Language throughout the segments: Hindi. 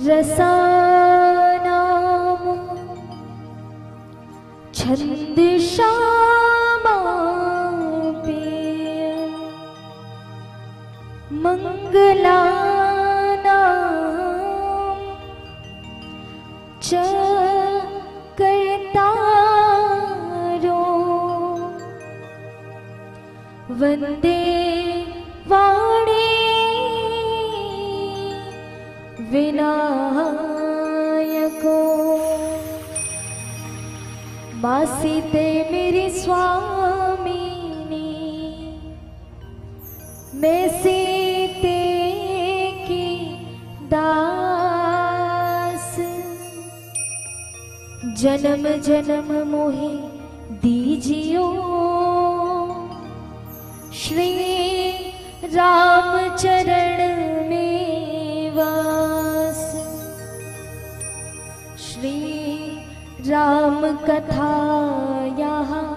रसानाम छंद श्यामापेय मंगलानाम च कर्तारो वंदे वाणी विनायको। मासी ते मेरी स्वामिनी, मैं सीते की दास। जन्म जन्म मोहे दीजियो श्री राम चरण में वास। श्री राम कथा यहाँ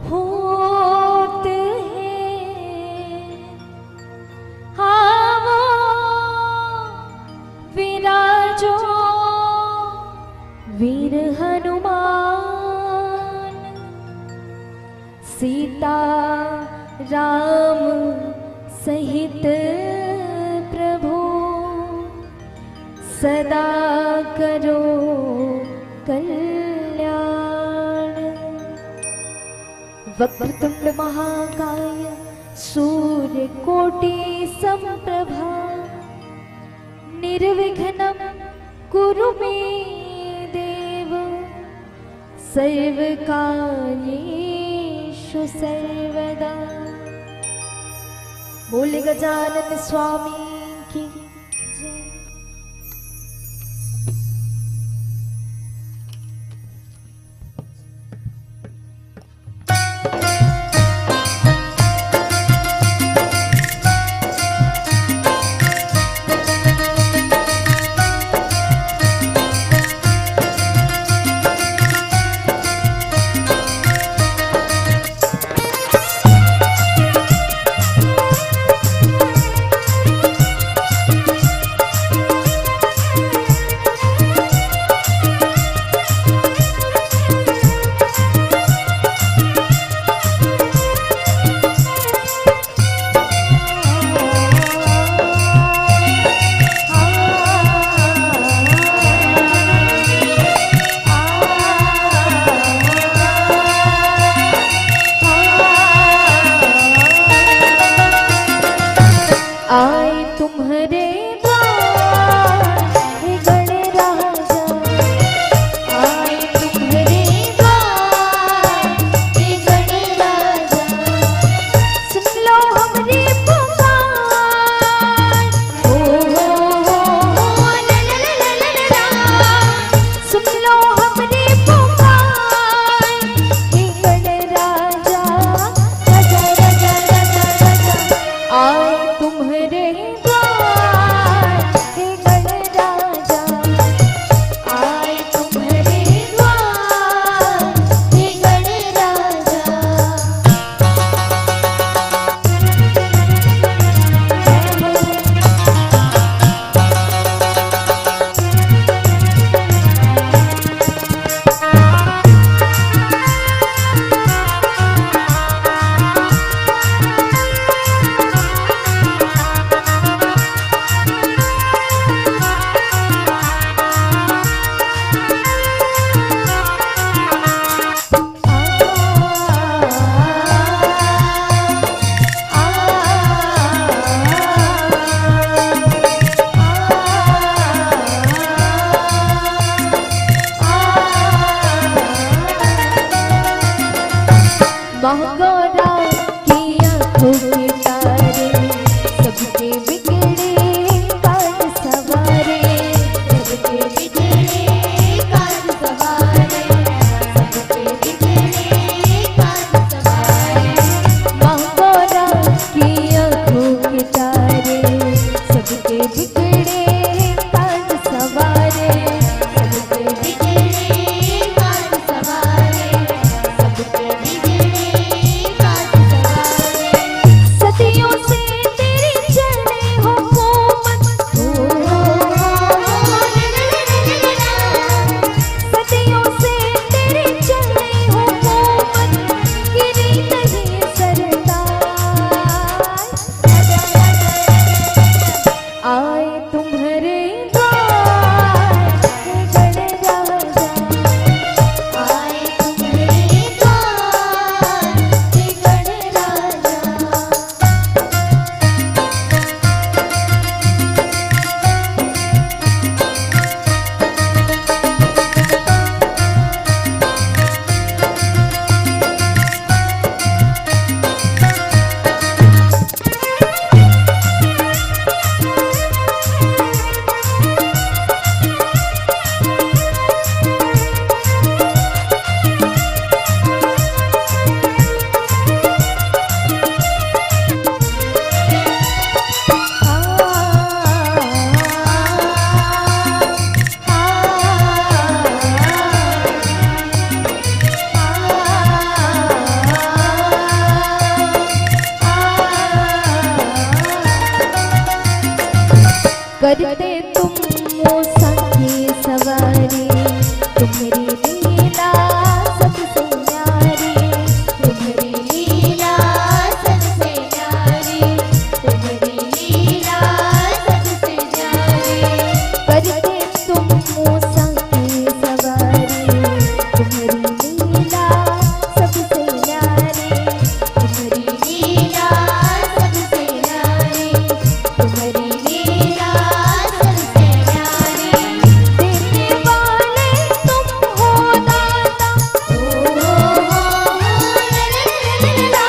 होत है, आवो विराजो वीर हनुमान। सीता राम सहित प्रभु सदा करो कल्याण। वक्रतुंड महाकाय सूर्यकोटि समप्रभा, निर्विघ्नं कुरु मे देव, सर्वकार्येषु सर्वदा। बोले गजानन स्वामी की जय। तुम्हारे द्वार हे गणराज। करते तुम मूसा की सवारी, तुम्हारी लीला सबसे न्यारी, तुम्हारी लीला सबसे न्यारी, तुम्हारी लीला सबसे न्यारी। करते तुम मूसा की सवारी, तुम्हारी लीला सबसे न्यारी, तुम्हारी लीला सबसे न्यारी, तुम्हारी लीला सबसे न्यारी। देने वाले तुम हो दाता, ओ ला,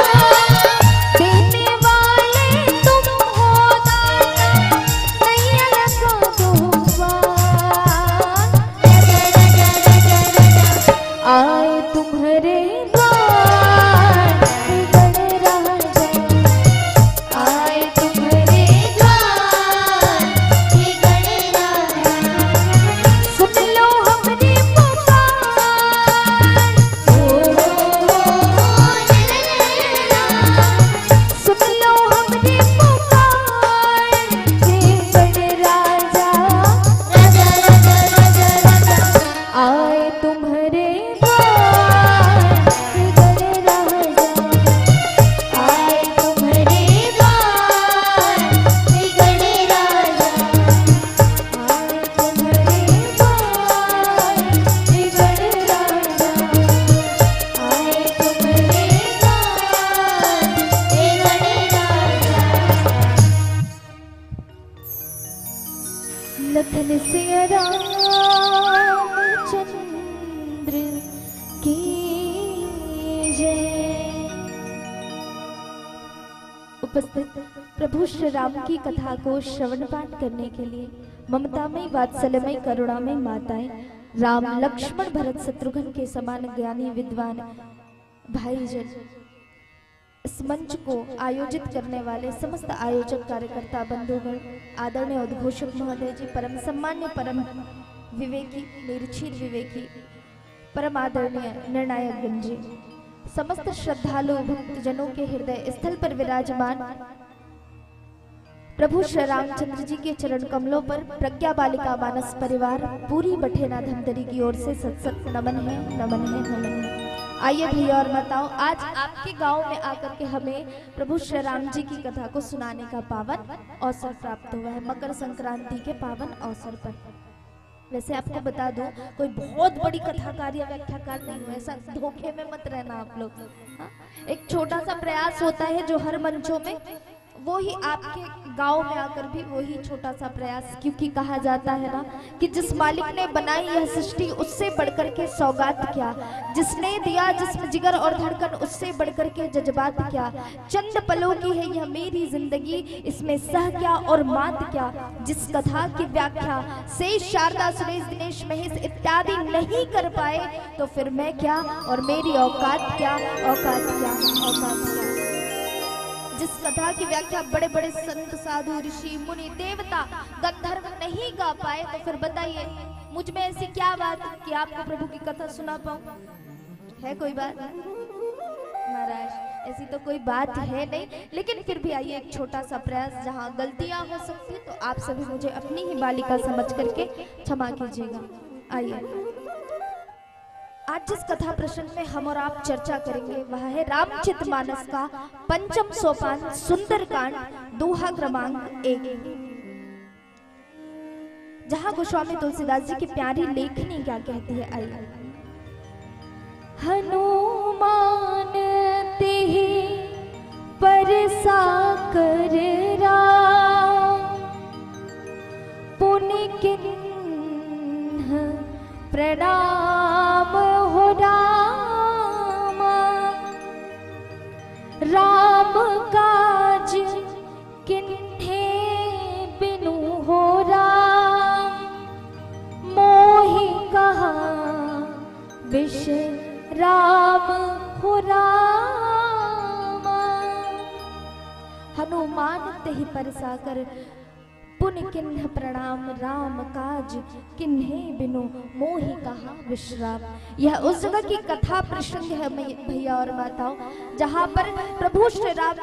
देने वाले तुम हो दाता, नैया लगा दो आए तुम्हारे द्वार गणराजा, आए तुम्हारे द्वार गणराजा। सुन लो हमारी पुकार, ओ सुन लो हमारी पुकार, हे गणराजा, राजा राजा राजा राजा। आए तुम्हारे द्वार गणराजा, आए तुम्हारे द्वार गणराजा, आए तुम्हारे द्वार गणराजा, आए तुम्हारे द्वार गणराजा। लखन सिया रामचंद्र की जय। उपस्थित प्रभु श्री राम की कथा को श्रवण पाठ करने के लिए ममतामयी वात्सल्यमयी करुणामयी माताएं, राम लक्ष्मण भरत शत्रुघ्न के समान ज्ञानी विद्वान भाईजन, इस मंच को आयोजित करने वाले समस्त आयोजक कार्यकर्ता बंधुगण, आदरणीय उद्घोषक महोदय जी, परम सम्मान्य, परम विवेकी, निर्चीर विवेकी, परम आदरणीय निर्णायक गण जी, समस्त श्रद्धालु भक्तजनों के हृदय स्थल पर विराजमान प्रभु श्री रामचंद्र जी के चरण कमलों पर प्रज्ञा बालिका मानस परिवार पूरी बठेना धमतरी की ओर से सत सत नमन है, नमन है, नमन है। आइए भैया और माताओं, आज आपके गांव में आकर के हमें प्रभु श्री राम जी की कथा को सुनाने का पावन अवसर प्राप्त हुआ है, मकर संक्रांति के पावन अवसर पर। वैसे आपको बता दूं, कोई बहुत बड़ी कथाकार या व्याख्याकार नहीं हूं, ऐसा धोखे में मत रहना आप लोग। हाँ? एक छोटा सा प्रयास होता है जो हर मंचों में, वो ही आपके गांव में आकर भी वही छोटा सा प्रयास, क्योंकि कहा जाता है ना कि जिस मालिक ने बनाई यह सृष्टि उससे बढ़कर के सौगात क्या, जिसने दिया जिस्म जिगर और धड़कन उससे बढ़कर के जज्बात क्या, चंद पलों की है यह मेरी जिंदगी, इसमें सह क्या और मात क्या। जिस कथा की व्याख्या से शारदा सुरेश दिनेश महेश इत्यादि नहीं कर पाए, तो फिर मैं क्या और मेरी औकात क्या, औकात क्या, औकात क्या। जिस कथा की व्याख्या बड़े बड़े संत साधु ऋषि मुनि देवता गंधर्व नहीं गा पाए, तो फिर बताइए मुझ में ऐसी क्या बात कि आपको प्रभु की कथा सुना पाऊं? है कोई बात? महाराज ऐसी तो कोई बात है नहीं, लेकिन फिर भी आइए एक छोटा सा प्रयास, जहां गलतियां हो सकती तो आप सभी मुझे अपनी ही बालिका समझ करके क्षमा कीजिएगा। आइए, आज जिस कथा प्रसंग में हम और आप चर्चा करेंगे वह है रामचरितमानस का पंचम सोपान सुंदरकांड दोहा क्रमांक 1, जहां गोस्वामी तुलसीदास जी की प्यारी लेखनी क्या कहती है। आइए। हनुमान तेहि परसा कर राम, पुनि किन्ह प्रणाम हो राम, राम काज किन्हे बिनु हो राम, मोहि कहा विश्राम हो राम। हनुमान तेहि परसा कर पुनि किन्ह प्रणाम, राम काज किन्हे बिनु मोहि कहा विश्राम। यह उस जगह की कथा प्रसंग है भैया और माताओं, जहां पर प्रभु श्री राम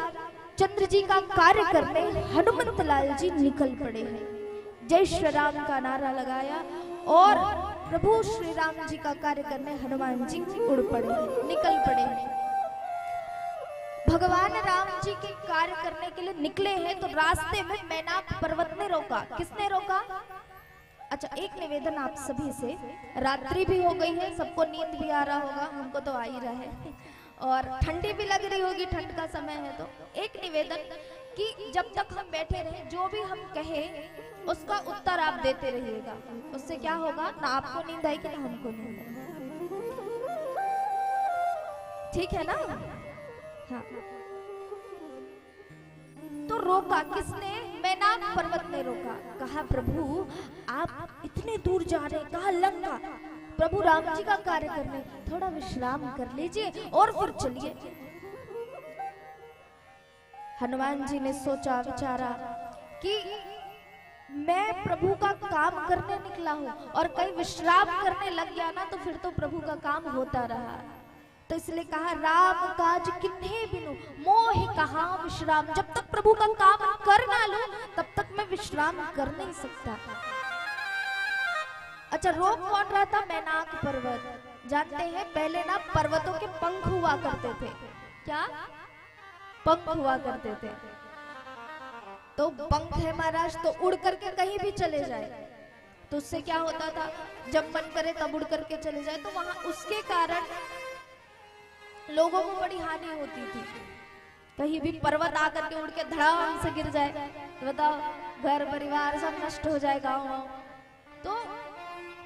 चंद्र जी का कार्य करने हनुमंत लाल जी निकल पड़े हैं। जय श्री राम का नारा लगाया और प्रभु श्री राम जी का कार्य करने हनुमान जी उड़ पड़े, निकल पड़े। भगवान राम जी के कार्य करने के लिए निकले हैं तो रास्ते में मैनाक पर्वत ने रोका। किसने रोका? अच्छा, एक निवेदन आप सभी से, रात्रि भी हो गई है, सबको नींद भी आ रहा होगा, हमको तो आ ही रहा है और ठंडी भी लग रही होगी, ठंड का समय है। तो एक निवेदन कि जब तक हम बैठे रहे, जो भी हम कहें उसका उत्तर आप देते रहिएगा। उससे क्या होगा, ना आपको नींद आएगी ना हमको नींद आएगी। ठीक है ना? हाँ। तो रोका किसने? मैनाक पर्वत ने रोका। कहा प्रभु आप इतने दूर जा रहे, कहा लंका, प्रभु राम जी का कार्य करने, थोड़ा विश्राम कर लीजिए और फिर चलिए। हनुमान जी ने सोचा विचारा कि मैं प्रभु का काम करने निकला हूं और कहीं विश्राम करने लग गया ना तो फिर तो प्रभु का काम होता रहा। तो इसलिए कहा राम काज किन्हे बिनु मोहि कहां विश्राम। जब तक प्रभु का काम कर ना लूं तब तक मैं विश्राम कर नहीं सकता। अच्छा, रोक कौन रहा था? मैनाक पर्वत। जानते हैं पहले ना पर्वतों के पंख हुआ करते थे। क्या पंख हुआ करते थे? तो पंख है महाराज, तो उड़ करके कहीं भी चले जाए तो उससे क्या होता था, जब मन करे तब उड़ करके चले जाए तो वहां उसके कारण लोगों को बड़ी हानि होती थी। कहीं भी पर्वत आकर के उड़ के धड़ाम से गिर जाए तो बताओ, घर परिवार सब नष्ट हो जाएगा। तो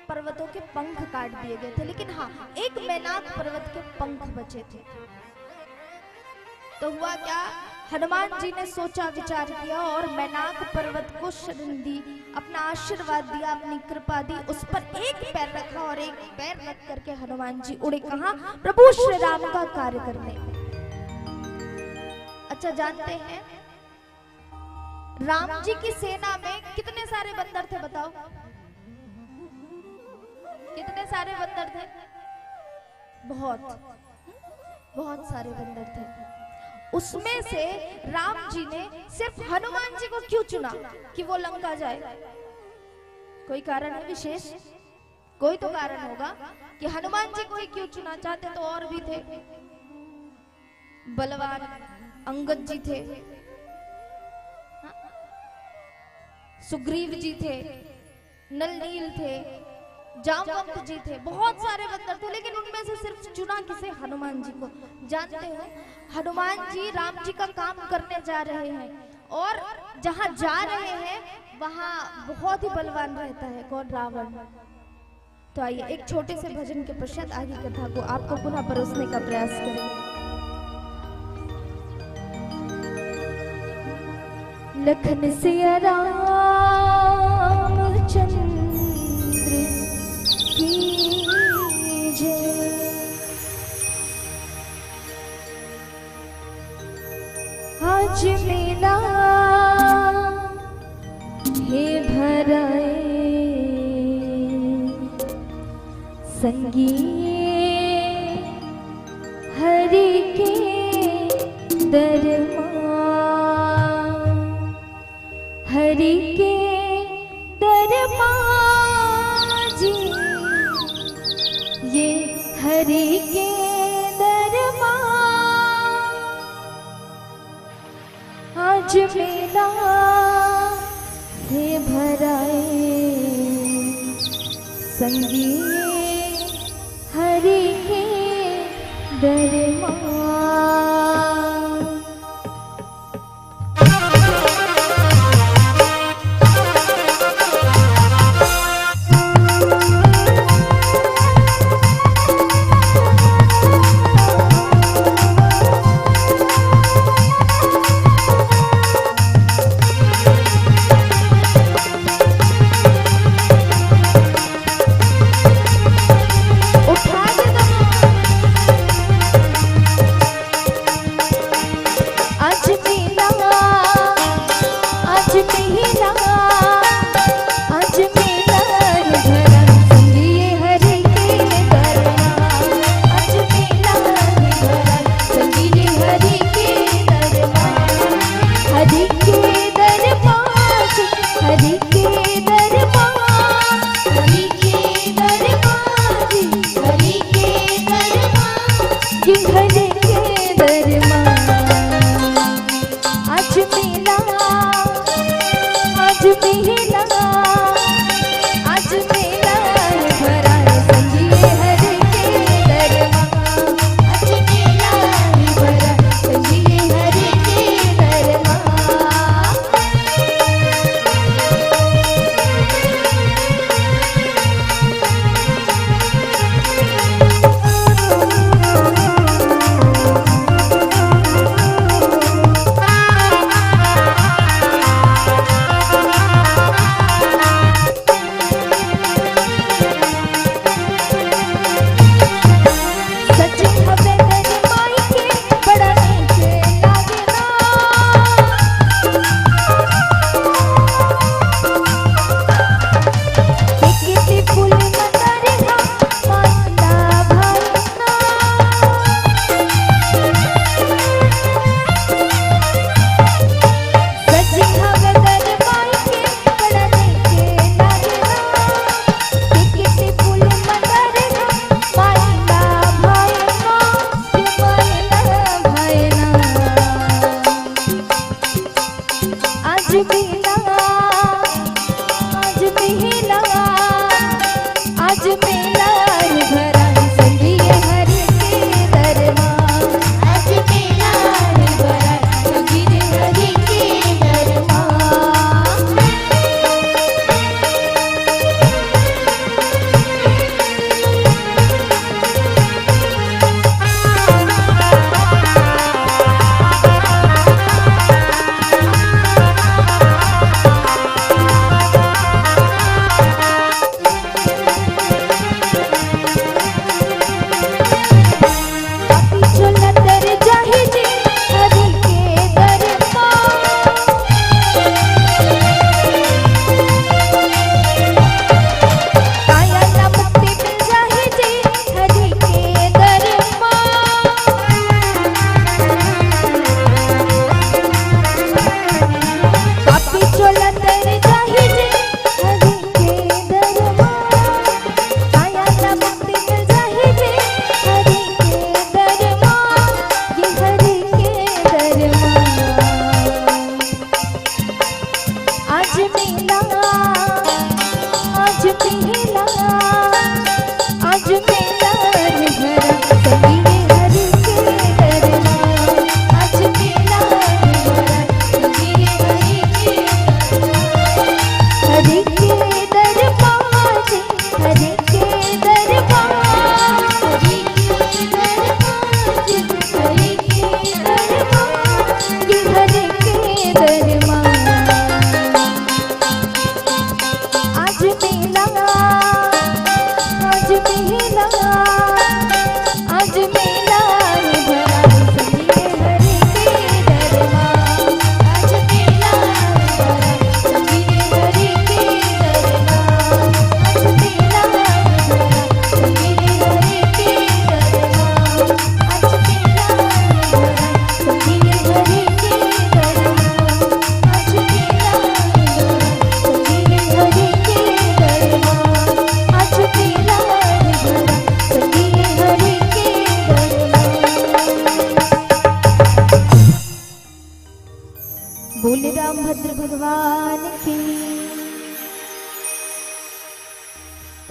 पर्वतों के पंख काट दिए गए थे, लेकिन हाँ एक मैनाक पर्वत के पंख बचे थे। तो हुआ क्या, हनुमान जी ने सोचा विचार किया और मैनाक पर्वत को शरण दी, अपना आशीर्वाद दिया, अपनी कृपा दी, उस पर एक पैर रखा और एक पैर रख करके हनुमान जी उड़े। कहां? प्रभु श्री राम का कार्य करने। अच्छा, जानते हैं राम जी की सेना में कितने सारे बंदर थे? बताओ कितने सारे बंदर थे? बहुत सारे बंदर थे। उसमें से राम जी ने सिर्फ हनुमान जी को क्यों चुना कि वो लंका जाए? कोई कारण है विशेष? कोई तो कारण होगा कि हनुमान जी को ही क्यों चुना। चाहते तो और भी थे, बलवान अंगद जी थे, सुग्रीव जी थे, नलनील थे, जामवंत जी थे, बहुत सारे बंदर थे, लेकिन उनमें से सिर्फ चुना किसे? हनुमान जी को। जानते हो हनुमान जी राम जी का काम करने जा रहे हैं और जहां जा रहे हैं वहां बहुत ही बलवान रहता है। कौन? रावण। तो आइए एक छोटे से भजन के पश्चात आगे कथा को आपको पुनः परोसने का प्रयास करेंगे। लखन सिया राम चंद्र की जय। आज मेला हे भराए संगी हरि के दरबार, हरि के दरबार जी, ये हरि के दरबार। आज मेला है भराए संगी हरि के दरबार।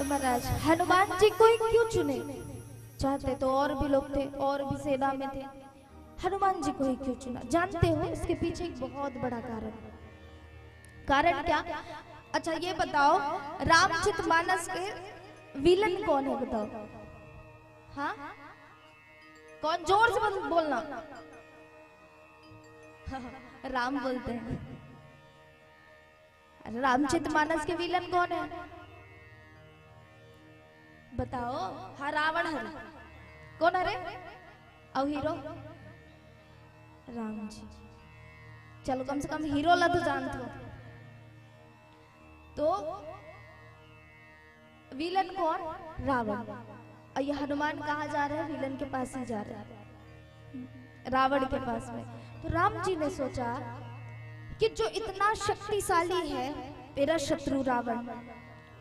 महाराज हनुमान जी को ही क्यों चुने? चाहते तो और भी लोग थे, और भी सेना में थे, हनुमान जी को ही क्यों चुना? जानते हो इसके पीछे एक बहुत बड़ा कारण क्या? अच्छा ये बताओ, रामचरितमानस के विलन कौन है बताओ? हाँ कौन? जोर से बोलना। राम बोलते हैं। रामचरितमानस के विलन कौन है बताओ? हाँ रावण है। कौन है रे? और हीरो राम जी। चलो कम से कम हीरो ला तो जानते हो। तो विलन कौन? रावण। और ये हनुमान कहाँ जा रहे हैं? विलन के पास ही जा रहे हैं, रावण के पास में। तो राम जी ने सोचा कि जो इतना शक्तिशाली है तेरा शत्रु रावण,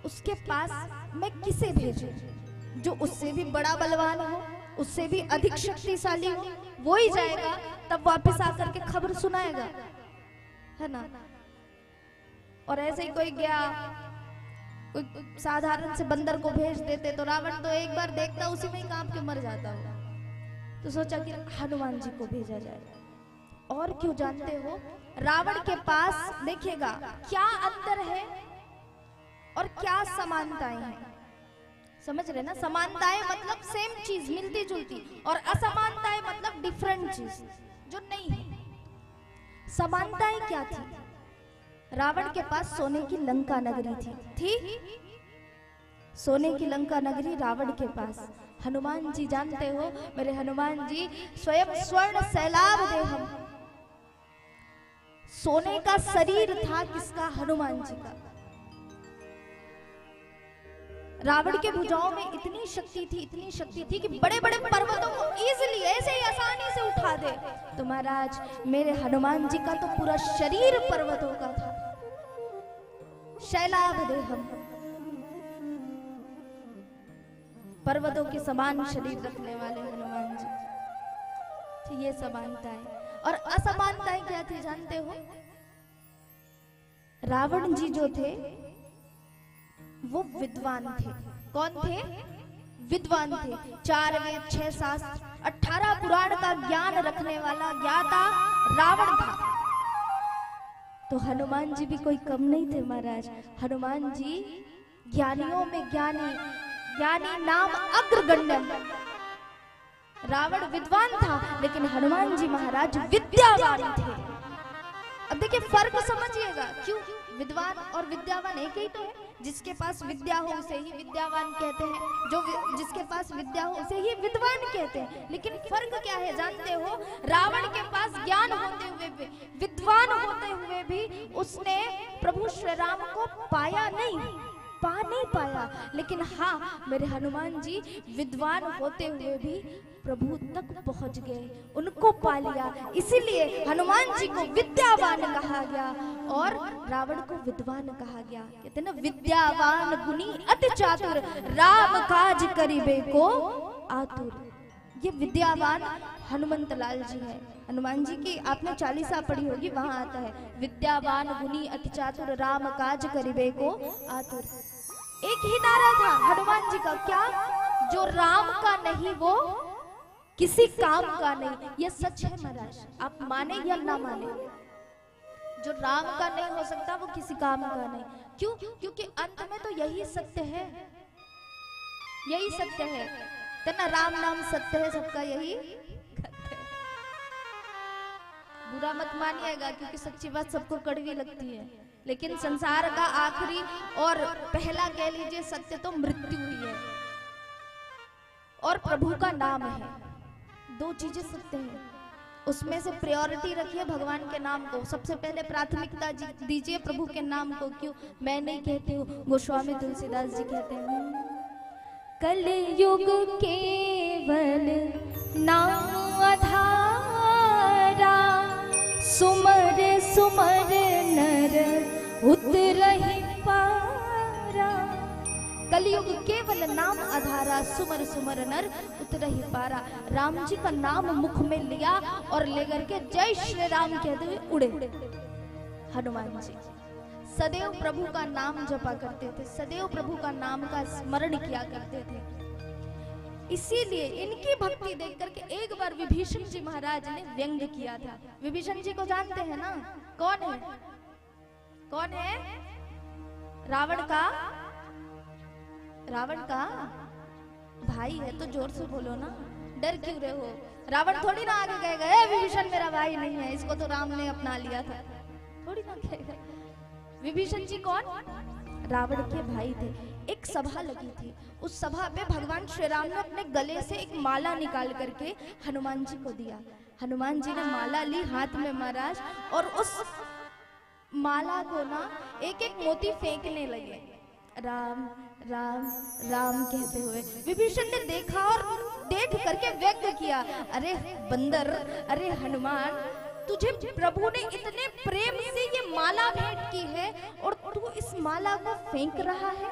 उसके पास मैं किसे भेजूं जो उससे भी बड़ा बलवान हो, उससे भी अधिक शक्तिशाली हो। वो ही जाएगा तब वापस आकर के खबर सुनाएगा, है ना? और ऐसे ही कोई गया, कोई साधारण से बंदर को भेज देते तो रावण तो एक बार देखता उसी में ही कांप के मर जाता होगा। तो सोचा कि हनुमान जी को भेजा जाए। और क्यों जानते हो? रावण के पास देखिएगा क्या अंतर है और क्या समानताएं हैं। समझ रहे ना? समानताएं मतलब सेम चीज मिलती जुलती, और असमानताएं मतलब डिफरेंट चीज जो नहीं है। समानताएं क्या थी? रावण के पास सोने की लंका नगरी थी सोने की लंका नगरी रावण के पास। हनुमान जी जानते हो मेरे हनुमान जी स्वयं स्वर्ण सैलाब देहम, सोने का शरीर था किसका? हनुमान जी का। रावण के भुजाओं में इतनी शक्ति थी कि बड़े बड़े पर्वतों को इजीली ऐसे ही आसानी से उठा दे। तो महाराज मेरे हनुमान जी का तो पूरा शरीर पर्वतों का था। शैलाभ देहम, पर्वतों के समान शरीर रखने वाले हनुमान जी। ये समानताएं। और असमानताएं क्या थी जानते हो? रावण जी जो थे वो विद्वान थे। कौन थे? विद्वान थे। 4 वेद 6 शास्त्र 18 पुराण का ज्ञान रखने वाला ज्ञाता रावण था। तो हनुमान जी भी कोई कम नहीं थे महाराज। हनुमान जी ज्ञानियों में ज्ञानी, ज्ञानी नाम अग्रगण्यम। रावण विद्वान था लेकिन हनुमान जी महाराज विद्यावान थे। अब देखिए फर्क समझिएगा, क्यों विद्वान और विद्यावान एक ही तो है। जिसके पास विद्या हो उसे ही विद्यावान कहते हैं, जो जिसके पास विद्या हो उसे ही विद्वान कहते हैं। लेकिन फर्क क्या है जानते हो? रावण के पास ज्ञान होते हुए भी, विद्वान होते हुए भी उसने प्रभु श्री राम को पाया नहीं, पा नहीं पाया। लेकिन हाँ मेरे हनुमान जी विद्वान होते हुए भी प्रभु तक पहुंच गए, उनको पा लिया। इसीलिए हनुमान जी को विद्यावान कहा गया और रावण को विद्वान कहा गया। कहते ना विद्यावान गुणी अति चातुर, राम काज करिबे को आतुर। ये विद्यावान हनुमंत लाल जी है। हनुमान जी की आपने 40 पढ़ी होगी, वहां आता है विद्यावान गुणी अति चातुर, राम काज करिबे को आतुर। एक ही नारा था हनुमान जी का, क्या? जो राम का नहीं वो किसी काम का नहीं। ये सच है महाराज, आप माने या ना माने, जो राम का नहीं हो सकता वो किसी काम का नहीं। क्यों? क्योंकि अंत में तो यही सत्य है, यही सत्य है। कहना राम नाम सत्य है, सबका यही सत्य है। बुरा मत मानिएगा क्योंकि सच्ची बात सबको कड़वी लगती है, लेकिन संसार का आखिरी और पहला कह लीजिए सत्य तो मृत्यु ही है और प्रभु का नाम है। 2 चीजें सत्य है, उसमें से प्रायोरिटी रखिए भगवान के नाम को। सबसे पहले प्राथमिकता दीजिए प्रभु के नाम को। क्यों? मैं नहीं कहती हूँ, गोस्वामी तुलसीदास जी कहते हैं, कलयुग केवल नाम आधारा, सुमर सुमर नर उतरहि पारा। कलयुग केवल नाम आधारा, सुमर सुमर नर उतरहि पारा। राम जी का नाम मुख में लिया और लेकर के जय श्री राम कहते हुए उड़े हनुमान जी। सदैव प्रभु का नाम जपा करते थे, सदैव प्रभु का नाम का स्मरण किया करते थे। इसीलिए इनकी भक्ति देख करके एक बार विभीषण जी महाराज ने व्यंग किया था। विभीषण जी को जानते हैं ना, कौन है? कौन है? रावण का भाई है। तो जोर से बोलो ना, डर क्यों रहे हो? रावण थोड़ी ना आगे कहेगा विभीषण मेरा भाई नहीं है, इसको तो राम ने अपना लिया था, थोड़ी ना कहेगा। विभीषण जी कौन? रावण के भाई थे। एक सभा लगी थी, उस सभा में भगवान श्री राम ने अपने गले से एक माला निकाल करके हनुमान जी को दिया। हनुमान जी ने माला ली हाथ में महाराज, और उस माला को ना एक एक मोती फेंकने लगे, राम राम राम कहते हुए। विभीषण ने देखा और देख करके व्यंग किया, अरे बंदर, अरे हनुमान, तुझे प्रभु ने इतने प्रेम से ये माला भेंट की है और तू इस माला को फेंक रहा है,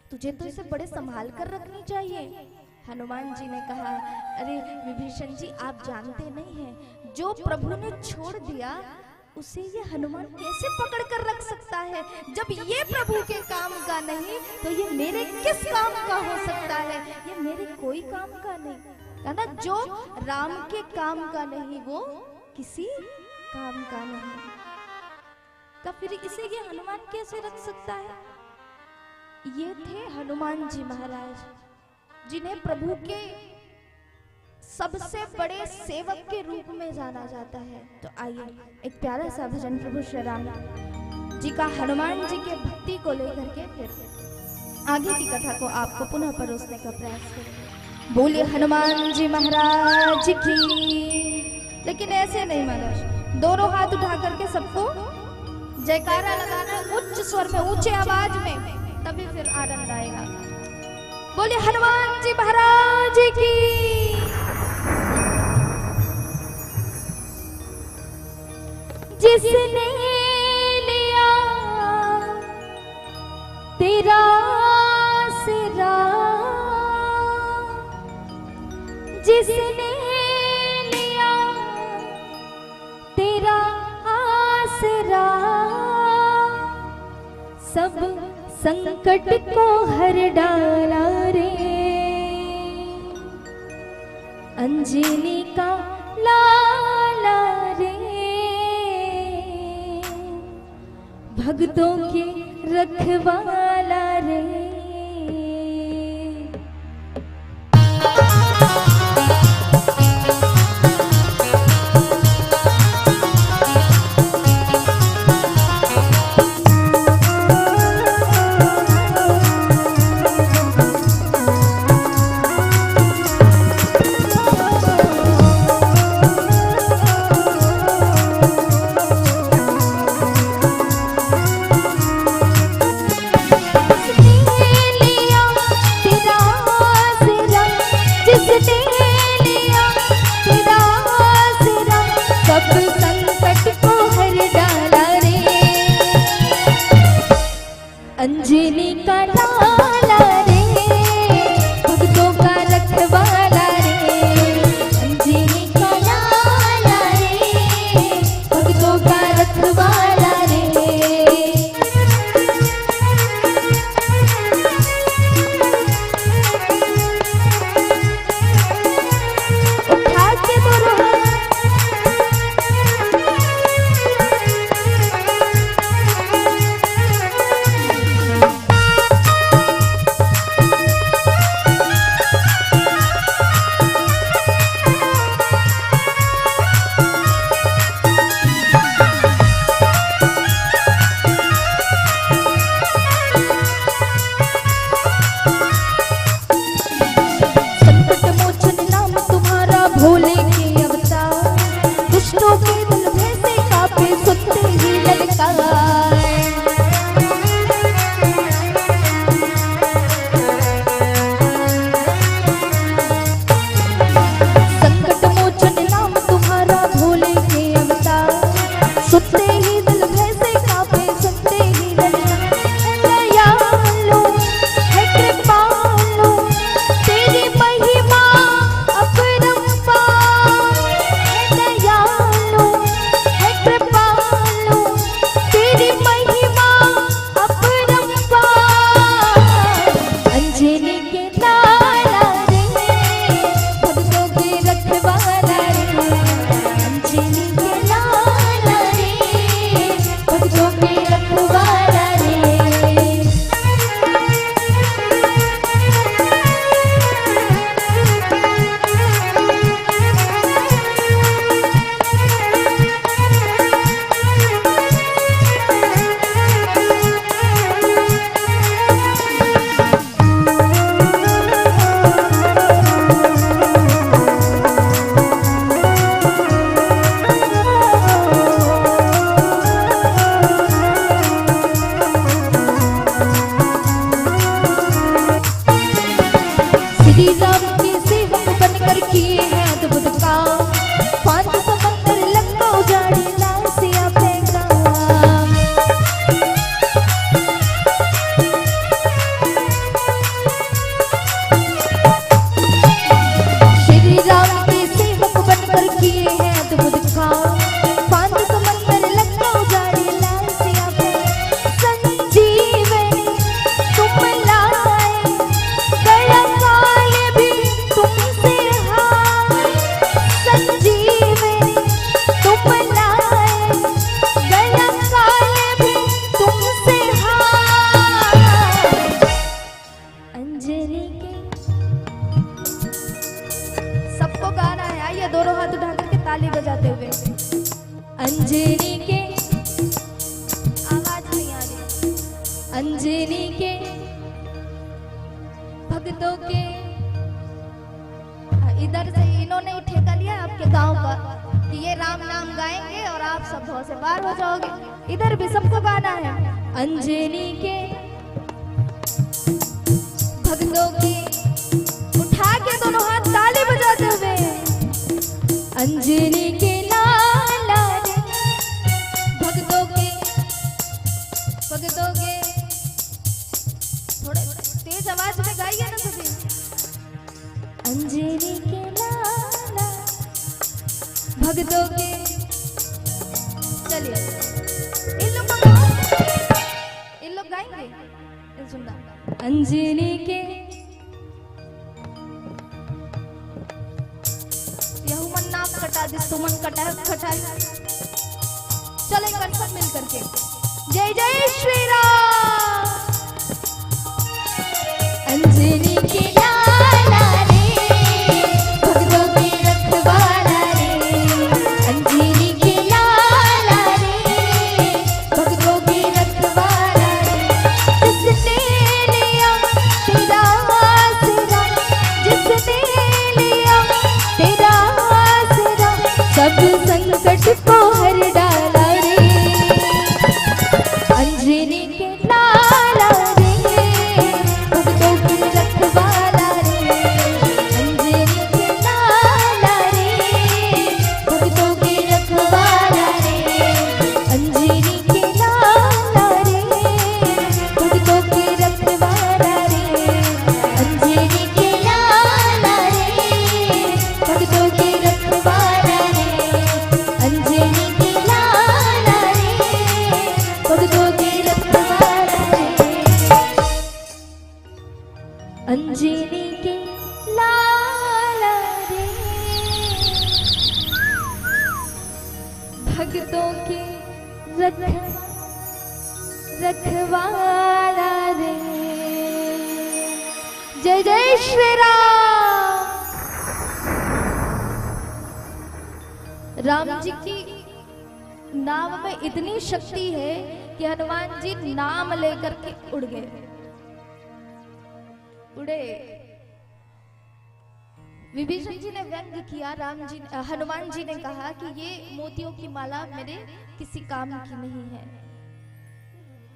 तुझे तो इसे बड़े संभाल कर रखनी चाहिए। हनुमान जी ने कहा, अरे विभीषण जी आप जानते नहीं हैं, जो प्रभु ने छोड़ दिया उसे ये हनुमान कैसे पकड़ कर रख सकता है? जब ये प्रभु के काम का नहीं तो ये मेरे किस काम का हो सकता है? ये मेरे कोई काम का नहीं, कहना जो राम के काम का नहीं वो किसी काम का नहीं, तो फिर इसे ये हनुमान कैसे रख सकता है? ये थे हनुमान जी महाराज, जिन्हें प्रभु के सबसे बड़े सेवक के रूप में जाना जाता है। तो आइए एक प्यारा सा भजन प्रभु श्री राम जी का हनुमान जी के भक्ति को लेकर के फिर आगे की कथा को आपको पुनः परोसने का प्रयास करें। बोले हनुमान जी महाराज की। लेकिन ऐसे नहीं महाराज, दोनों हाथ उठा करके सबको जयकारा लगाना उच्च स्वर में, ऊंचे आवाज में, तभी फिर आनंद आएगा। बोले हनुमान जी महाराज की। जिसने लिया तेरा सिरा, जिसने लिया तेरा आसरा, सब संकट को हर डाला रे, अंजनी का लाला रे, भक्तों के रखवाला रे। अंजनी का लाला रे, भक्तों का रखवाला रे, अंजनी का लाला रे, भक्तों का रखवाला रे। उठा के बोलो अंजनी के भक्तों के, इधर से इन्होंने ही ठेका लिया आपके गांव का कि ये राम नाम गाएंगे और आप सब भव से पार हो जाओगे। इधर भी सबको गाना है। अंजनी के भक्तों की, उठा के दोनों हाथ ताली बजाते हुए, अंजनी के लाला रे, भक्तों के थोड़े तेज आवाज में गाइए ना सभी। अंजनी के लाला भक्तों के, चलिए इन लोग गाएंगे, सुनना। अंजनी के यहुमन नाम कटा दिस तुमन कटा खटा, चले कर सब मिल करके जय जय श्री राम। अंजनी के लाला रे, भक्तों के रखवाला रे, अंजनी के लाला रे, भक्तों के रखवाला रे, जिसने लिया तेरा आसरा, जिसने लिया तेरा आसरा, सब संकट को हर डाला रे। अंजनी के लाला रे, भक्तों के रखवाला रे, अंजनी के लाला रे, भक्तों के रखवाला रे, अंजनी के लाला रे, भक्तों के रखवाला रे, अंजनी के लाला रे, भक्तों के रखवाला रे, अंजनी के लाला रे, भक्तों के रखवाला रे, अंजनी के लाला रे, भक्तों के रखवाला रे। जय जय श्री राम। राम जी की नाम में इतनी शक्ति है कि हनुमान जी नाम लेकर के उड़ गए, उड़े। विभीषण जी ने व्यंग किया, हनुमान जी ने कहा कि ये मोतियों की माला मेरे किसी काम की नहीं है,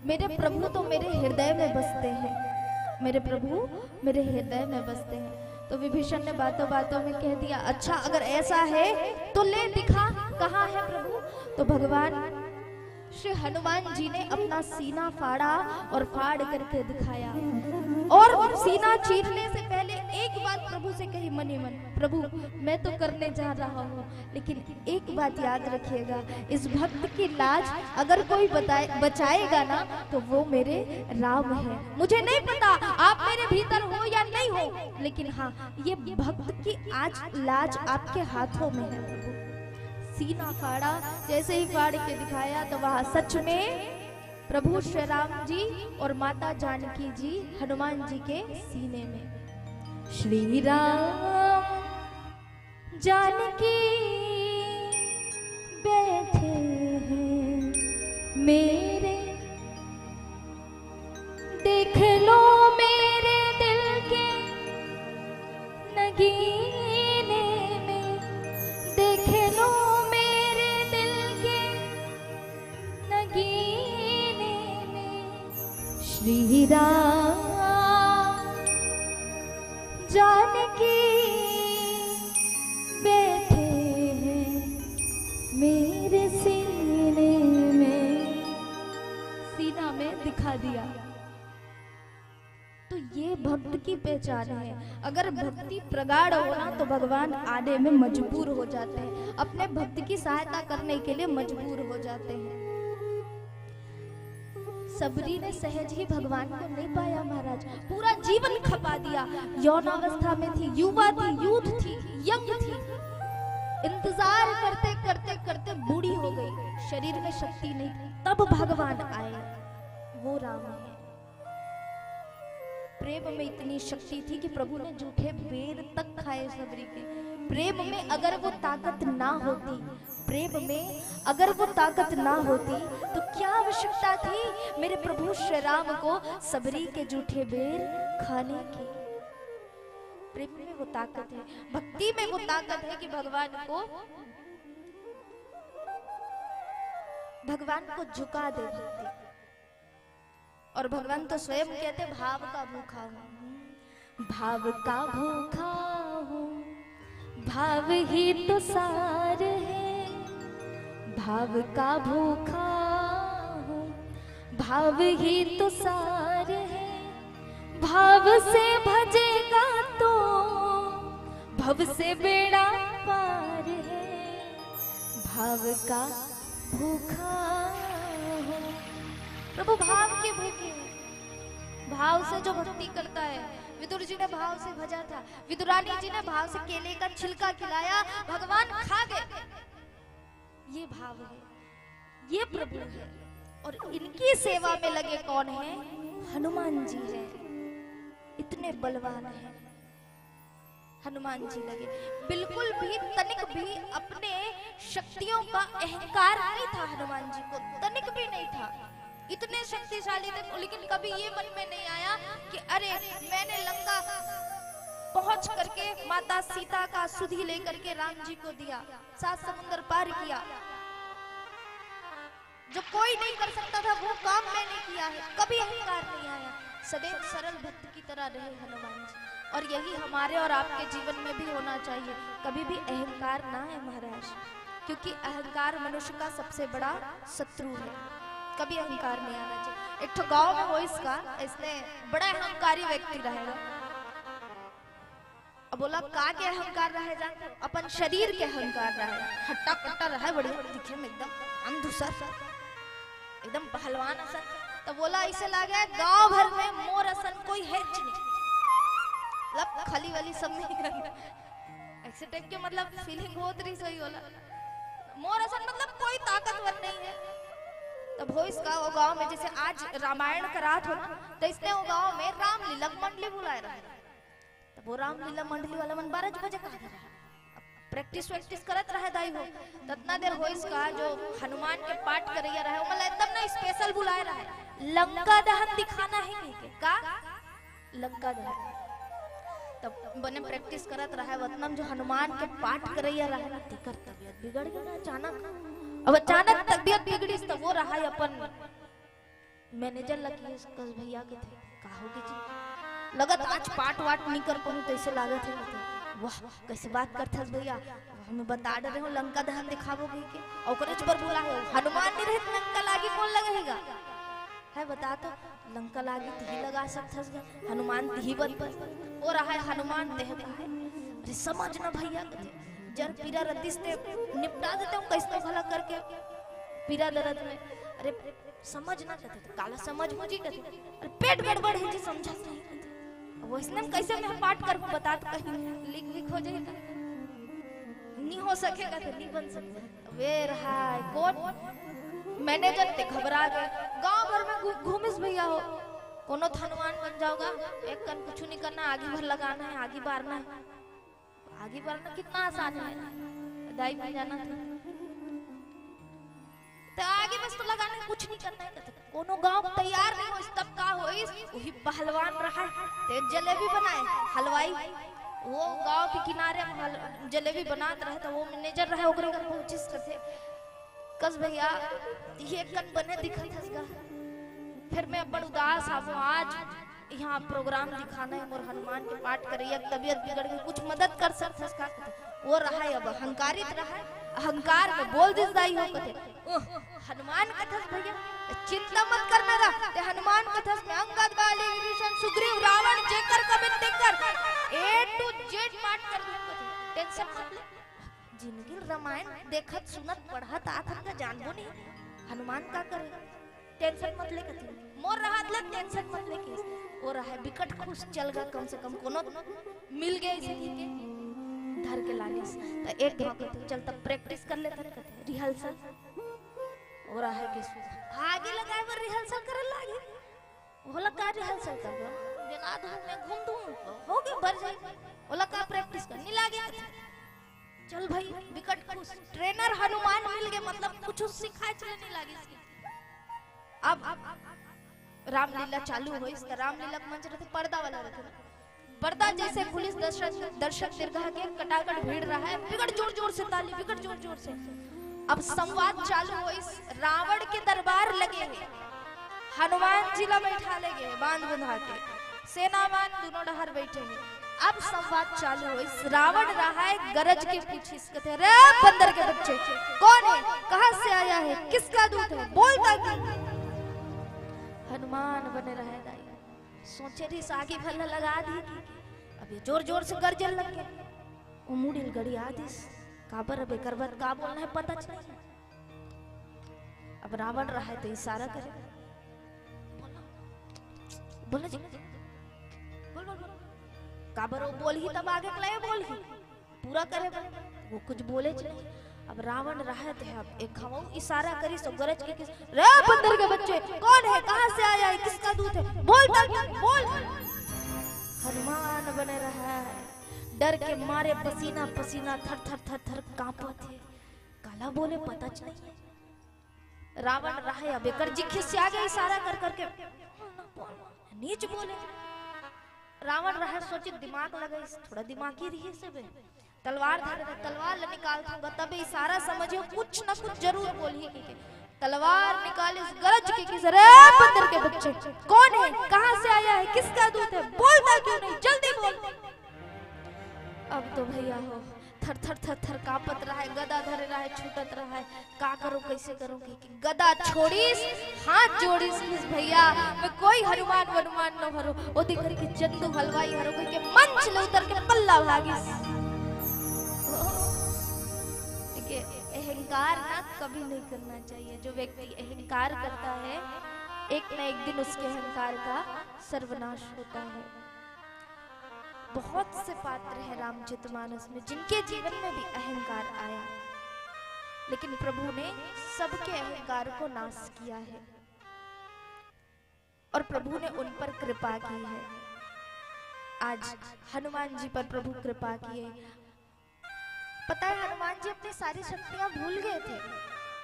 मेरे प्रभु तो मेरे हृदय में बसते हैं, मेरे प्रभु मेरे हृदय में बसते हैं। तो विभीषण ने बातों बातों में कह दिया, अच्छा अगर ऐसा है तो ले दिखा, कहाँ है प्रभु। तो भगवान श्री हनुमान जी ने अपना सीना फाड़ा और फाड़ करके दिखाया, और सीना चीरने से पहले एक बात प्रभु से कही मनी मन, प्रभु मैं तो करने जा रहा हूँ, लेकिन एक बात याद रखिएगा, इस भक्त की लाज अगर कोई बचाएगा ना तो वो मेरे राम है। मुझे नहीं पता आप मेरे भीतर हो या नहीं हो, लेकिन हाँ ये भक्त की आज लाज आपके हाथों में है प्रभु। सीना फाड़ा, जैसे ही फाड़ के दिखाया तो वहां सच में प्रभु श्री राम जी और माता जानकी जी हनुमान जी के सीने में। श्री राम जानकी बैठे हैं मेरे, देख लो मेरे दिल के नगीने में, देख लो मेरे दिल के नगीने में। श्री राम जानकी बैठे हैं मेरे सीने में, सीना में दिखा दिया। तो ये भक्त की पहचान है। अगर भक्ति प्रगाढ़ हो ना तो भगवान आने में मजबूर हो जाते हैं, अपने भक्त की सहायता करने के लिए मजबूर हो जाते हैं। सबरी ने सहज ही भगवान को नहीं पाया महाराज, पूरा जीवन खपा दिया। यौनावस्था में थी, युवा थी, यूथ थी, यंग थी, इंतजार करते करते करते बूढ़ी हो गई, शरीर में शक्ति नहीं थी। तब भगवान आए, वो राम है। प्रेम में इतनी शक्ति थी कि प्रभु ने जूठे बेर तक खाए सबरी के। प्रेम में अगर वो ताकत ना होती, प्रेम में अगर वो ताकत ना होती तो क्या आवश्यकता थी मेरे प्रभु श्री राम को सबरी के जूठे बेर खाने की। प्रेम में वो ताकत है, भक्ति में वो ताकत है कि भगवान को झुका दे भक्ति। और भगवान तो स्वयं कहते भाव का भूखा हूं, भाव का भूखा हूं, भाव ही तो सार है, भाव का भूखा हूं, भाव ही तो सार है, भाव से भजेगा तो भव से बेड़ा पार है, भाव का भूखा हूं। प्रभु भाव के भूखे, भाव से जो भक्ति करता है। विदुर जी ने भाव से भजा था, विदुरानी जी ने भाव से केले का छिलका खिलाया, भगवान खा गए। ये भाव है, ये प्रभु है। और इनकी सेवा में लगे कौन है? हनुमान जी है। इतने बलवान है हनुमान जी लगे। बिल्कुल भी तनिक भी अपने शक्तियों का अहंकार नहीं था हनुमान जी को, तनिक भी नहीं था। इतने शक्तिशाली थे, लेकिन कभी ये मन में नहीं आया कि अरे मैंने लंका पहुंच करके माता सीता का सुधी लेकर के राम जी को दिया, 7 समुंदर पार किया। जो कोई नहीं कर सकता था वो काम मैंने किया है। कभी अहंकार नहीं आया, सदैव सरल भक्त की तरह रहे हनुमान जी। और यही हमारे और आपके जीवन में भी होना चाहिए। कभी भी अहंकार ना है महाराज, क्योंकि अहंकार मनुष्य का सबसे बड़ा शत्रु है। कभी अहंकार नहीं आना चाहिए। एक तो गांव में हो इसका, इसने बड़ा अहंकारी व्यक्ति रहेगा। अब बोला का के अहंकार रहे जा, अपन शरीर के अहंकार रहे, हट्टा कट्टा रहे, बढ़िया दिखे में एकदम अंधुसर, एकदम पहलवान असन। तो बोला इसे लगे गांव भर में मोर असन कोई है नहीं, मतलब खली वाली सब नहीं करना ऐसे टाइप के, मतलब फीलिंग होत रही सही होला। मोर असन मतलब कोई ताकतवर नहीं है। तब हो इसका वो गांव में, जैसे आज रामायण का रात हो ना, तो इसने वो गांव में रामलीला मंडली बुलाए रहा। तब वो रामलीला मंडली वाला मन 12 बजे कहा था, प्रैक्टिस वैक्टिस करत रहे दाई हो। ततना देर हो इसका जो हनुमान के पाठ करैया रहे, वो मतलब एकदम ना स्पेशल बुलाए रहे, लंका दहन दिखाना है के का लंका दहन। तब बने प्रैक्टिस करत रहे, वतनम जो हनुमान के पाठ करैया रहे ना, तिकर तबियत बिगड़ गई ना अचानक। अब अचानक तबियत बिगड़ी तब वो रहा अपन मैनेजर लगी कस भैया के थे, कहोगे जी लगत आज पाठ वाट नहीं कर पाऊं, तो ऐसे लागत है वाह कैसे बात करथस भैया, हमें बता रहे हो लंका दहन दिखावोगे के। और करे पर बोला है हनुमान नहीं रहे लंका लागी कौन लगेगा है, बता तो लंका लागी ती लगा सकथस, हनुमान ती बन वो रहा है हनुमान देह का है। अरे समझ ना भैया जर पीरा रद्दिस ते निपटा देते हूँ कैसे भला करके पीरा दर्द में। अरे समझ ना कहते काला समझ मुझे कहते, अरे पेट गड़बड़ है जी समझा नहीं कहते, वो इसने कैसे मैं पाठ कर बता तो कहीं लीक हो जाएगा, नहीं हो सकेगा तो नहीं बन सकता। वे रहा कौन मैनेजर ते घबरा गए, गांव भर में घूमिस भैया हो कोनो हनुमान बन जाओगा, एक कन कुछ नहीं करना, आगे भर लगाना है, आगे बारना है। आगे बढ़ना कितना आसान है, दाई बन जाना था तो आगे बस तो लगाने कुछ नहीं करना है। कोनो गांव तैयार नहीं हो तब का हो वही पहलवान रहा ते जलेबी बनाए हलवाई, वो गांव के किनारे जलेबी बनात रहे, तो वो मैनेजर रहे ओकरे घर पहुंचिस करते कस भैया ये कन बने दिखत हसगा। फिर मैं बड़ उदास आबो, आज यहाँ प्रोग्राम दिखाना है और हनुमान के पाठ करिए, तबीयत बिगड़ गई, कुछ मदद कर सकते का वो रहा है। अब अहंकारित रहा है, अहंकार में बोल दिस दाई हो कथे हनुमान कथस भैया चिंता मत करना गा, ते हनुमान कथस में अंगद वाली विभीषण सुग्रीव रावण जेकर कबिन देकर ए टू जेड पाठ कर दूं कथे, टेंशन मत ले। जिंदगी रामायण देखत सुनत पढ़त आथन का जानबो नहीं, हनुमान का करे टेंशन मत ले कथे मोर रहा ले टेंशन मत ले के वो रहा बिकट खुश चल गया, कम से कम कोनो मिल गए इसे के धर के लाने से। तो एक दिन कहते चल तब प्रैक्टिस कर लेते कहते रिहर्सल हो रहा है कि आगे लगाए पर रिहर्सल करे लागे होला का रिहर्सल कर बिना धूम में घूम दूं हो गए भर जाए होला का प्रैक्टिस कर नहीं लागे चल भाई विकट खुश ट्रेनर हनुमान मिल गए, मतलब कुछ सिखाए चलने लगी इसकी। अब रामलीला चालू हुई। इस रामलीला का मंच रहते पर्दा वाला रहते ना, पर्दा जैसे पुलिस दर्शक दीर्घा के कटाकट भीड़ रहा है, विकट जोर जोर से ताली, विकट जोर जोर से। अब संवाद चालू हुई। रावण के दरबार लगे हैं, हनुमान जी ला बैठा लगे बांध बंधा के, सेनामान दोनों डहर बैठे हैं। अब संवाद चालू हुई। रावण रहा है गरज के पीछे, कहते रे बंदर के बच्चे कौन है, कहां से आया है, किसका दूत है, बोलता क्यों। हनुमान बने रहे दाई, सोचे रही आगे भला लगा दी। अब ये जोर जोर से गरजन लग गए। वो मुड़िल गड़ी आदिस काबर अबे करबत का बोलना है पता चला। अब रावण रहा है तो इशारा करे, बोलो जी बोल बोल काबर वो बोल ही तब आगे कलाए बोल ही पूरा करे वो कुछ बोले नहीं। अब रावण रहा है अब एक खवाऊ इशारा करी सो गरज के किस रे बंदर के बच्चे कौन है, कहां से आया है, किसका दूत है, बोलता क्या बोल। हनुमान बने रहा है, डर के मारे पसीना पसीना थर थर थर थर कांपत है, काला बोले पता नहीं। रावण रहा है अब एक जिखे से आगे इशारा कर करके नीच बोले। रावण रहा सोचे दिमाग लगा, थोड़ा दिमागी रही सब तलवार धरे, तलवार निकाल दूंगा तब इशारा समझियो कुछ ना कुछ जरूर बोली। तलवार निकाले गरज के किस रे बंदर के बच्चे कौन है, कहां से आया है, किसका दूत है, बोलता क्यों नहीं, जल्दी बोल। अब तो भैया हो थर थर थर थर कांपत रहा है, गदा धरे रहा है, छूटत रहा है, का करो कैसे करो कि गदा छोड़ीस हाथ जोड़ीस भैया मैं कोई हनुमान वनुमान न भरो ओ दिखर की जंतु हलवाई हरो के मंच ले उतर के पल्ला भागिस। देखिए अहंकार ना कभी नहीं करना चाहिए। जो व्यक्ति अहंकार करता है एक ना एक दिन उसके अहंकार का सर्वनाश होता है। बहुत से पात्र हैं रामचरितमानस में जिनके जीवन में भी अहंकार आया, लेकिन प्रभु ने सबके अहंकार को नाश किया है और प्रभु ने उन पर कृपा की है। आज हनुमान जी पर प्रभु कृपा किए। पता है हनुमान जी अपनी सारी शक्तियां भूल गए थे,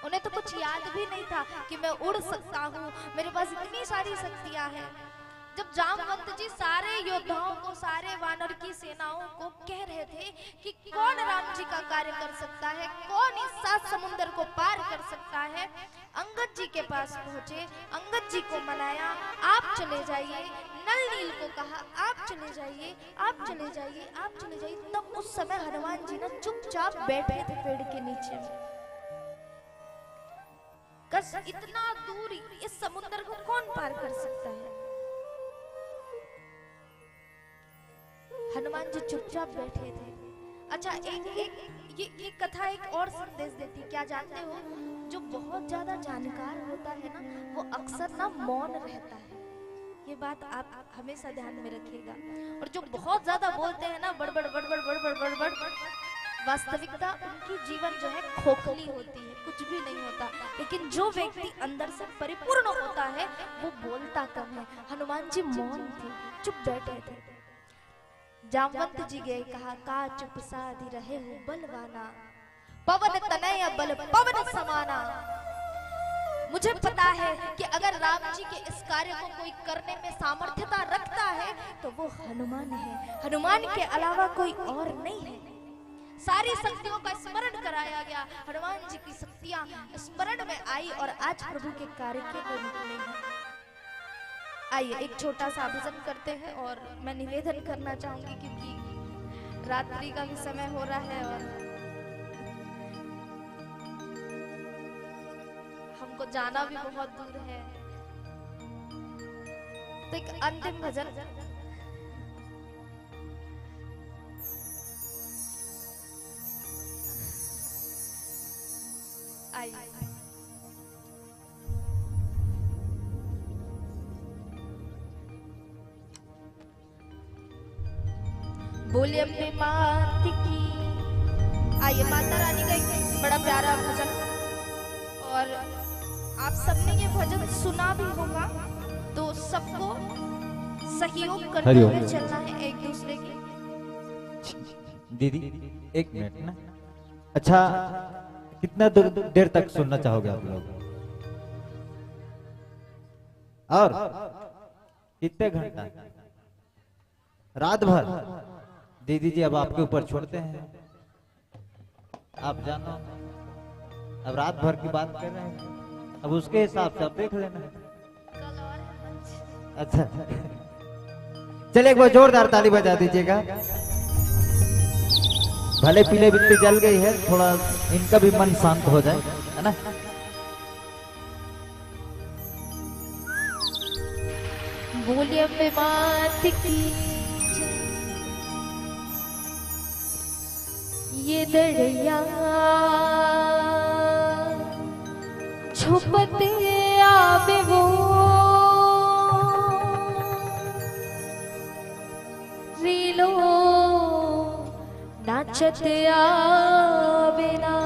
उन्हें तो कुछ याद भी नहीं था कि मैं उड़ सकता हूँ, मेरे पास इतनी सारी शक्तियां हैं। जब जामवंत जी सारे योद्धाओं को, सारे वानर की सेनाओं को कह रहे थे कि कौन राम जी का कार्य कर सकता है, कौन इस 7 समुद्र को पार कर सकता है, अंगद जी के पास पहुंचे, अंगद जी को मनाया, आप चले जाइए। नल नील को कहा आप चले जाइए, आप चले जाइए, आप चले जाइए। तब उस समय हनुमान जी ना चुपचाप बैठे थे पेड़ के नीचे में। कस इतना दूर इस समुद्र को कौन पार कर सकता है। हनुमान जी चुपचाप बैठे थे। अच्छा ये कथा एक और संदेश देती, क्या जानते हो, जो बहुत ज्यादा जानकार होता है ना वो अक्सर ना मौन रहता है। ये बात आप हमेशा ध्यान में रखिएगा। और जो बहुत ज्यादा बोलते हैं ना बड़बड़ बड़बड़ बड़बड़ बड़बड़, वास्तविकता उनकी जीवन जो है खोखली होती है, कुछ भी नहीं होता। लेकिन जो व्यक्ति अंदर से परिपूर्ण होता है वो बोलता कम है। हनुमान जी मौन थे, चुप बैठे थे। जामवंत जी गए, कहा का चुप साधी रहे हो बलवाना, पवन तनय बल पवन समाना। मुझे पता है कि अगर राम जी के इस कार्य को कोई करने में सामर्थ्यता रखता है तो वो हनुमान है, हनुमान के अलावा कोई और नहीं है। सारी शक्तियों का स्मरण कराया गया, हनुमान जी की शक्तियां स्मरण में आई और आज प्रभु के कार्य के लिए निकले हैं। आइए एक छोटा सा भजन करते हैं और मैं निवेदन करना चाहूंगी क्योंकि रात्रि का भी समय हो रहा है और हमको जाना भी बहुत दूर है, तो एक अंतिम भजन आइए। बोले अपने मात की। आइए माता रानी का एक बड़ा प्यारा भजन, और आप सबने ये भजन सुना भी होगा, तो सबको सहयोग करते हुए चलना है एक दूसरे की। दीदी एक मिनट ना, अच्छा, कितना देर तक सुनना चाहोगे आप लोग? और कितने घंटा? रात भर? दीदी जी अब आपके ऊपर छोड़ते हैं, आप जानो। अब रात भर की बात कर रहे हैं, अब उसके हिसाब से आप देख लेना। अच्छा चलिए, एक बार जोरदार ताली बजा दीजिएगा। भले पीले बित्ती जल गई है, थोड़ा इनका भी मन शांत हो जाए, है ना। बोलिए मात की ये दरिया छुपते आवे वो रीलो नाचत आवे ना।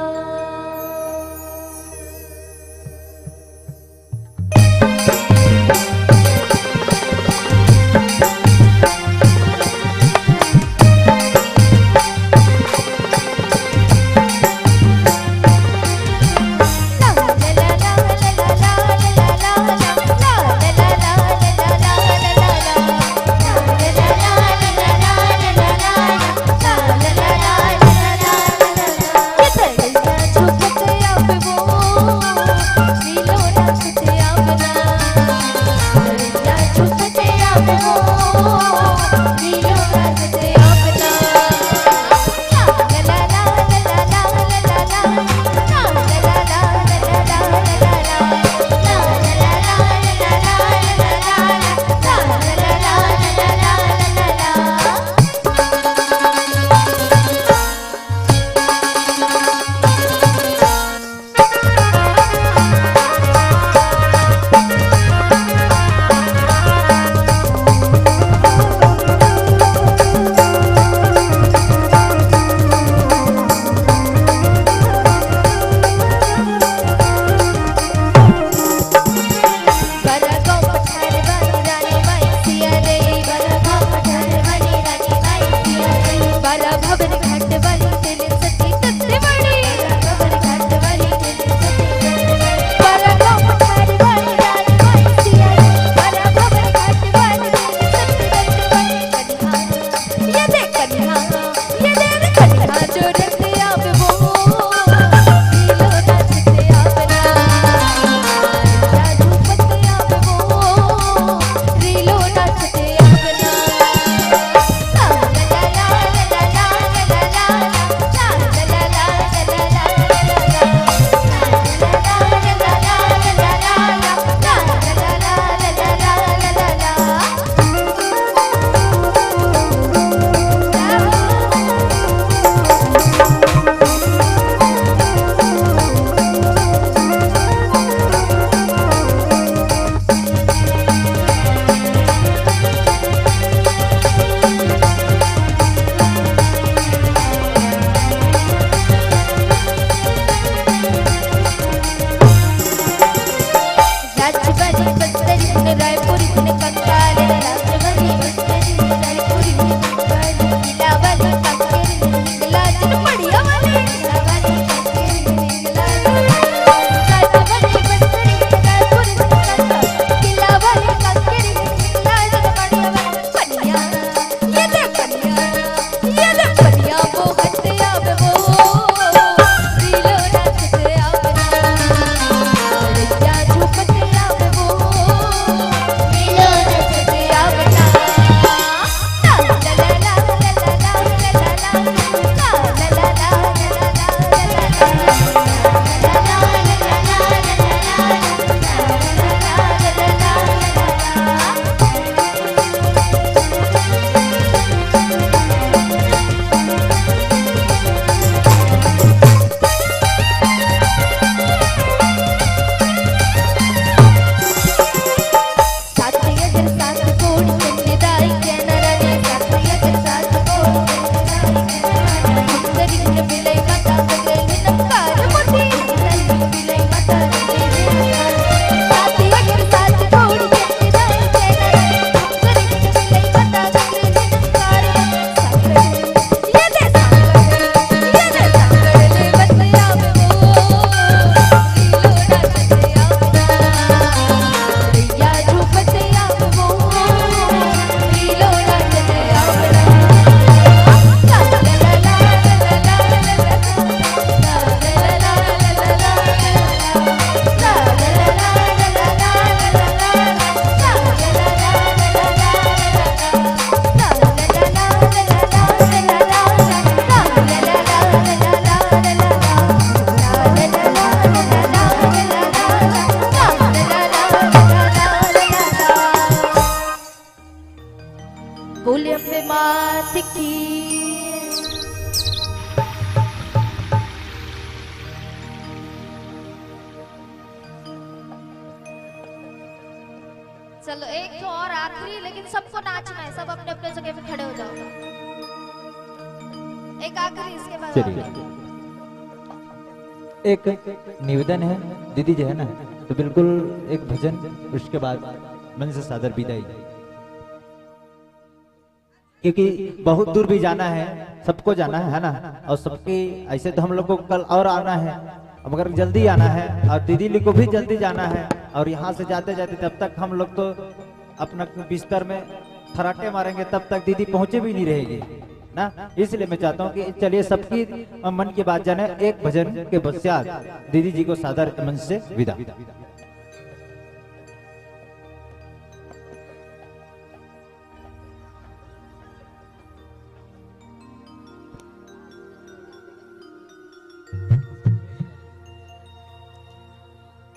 बोले अम्बे मात की। चलो एक तो और आखिरी, लेकिन सबको नाचना है, सब अपने अपने जगह पे खड़े हो जाओ। एक आखिरी, इसके बाद चलिए एक निवेदन है दीदी जी है ना, तो बिल्कुल एक भजन, उसके बाद मन से सादर विदाई, क्योंकि बहुत दूर भी जाना है, सबको जाना है ना, और सबकी ऐसे तो हम लोग को कल और आना है, मगर जल्दी आना है, और दीदी को भी जल्दी जाना है, और यहाँ से जाते जाते तब तक हम लोग तो अपना बिस्तर में फराटे मारेंगे, तब तक दीदी पहुंचे भी नहीं रहेगी ना। इसलिए मैं चाहता हूँ कि चलिए सबकी मन की बात जाने, एक भजन के पश्चात दीदी जी को सादर मन से विदा।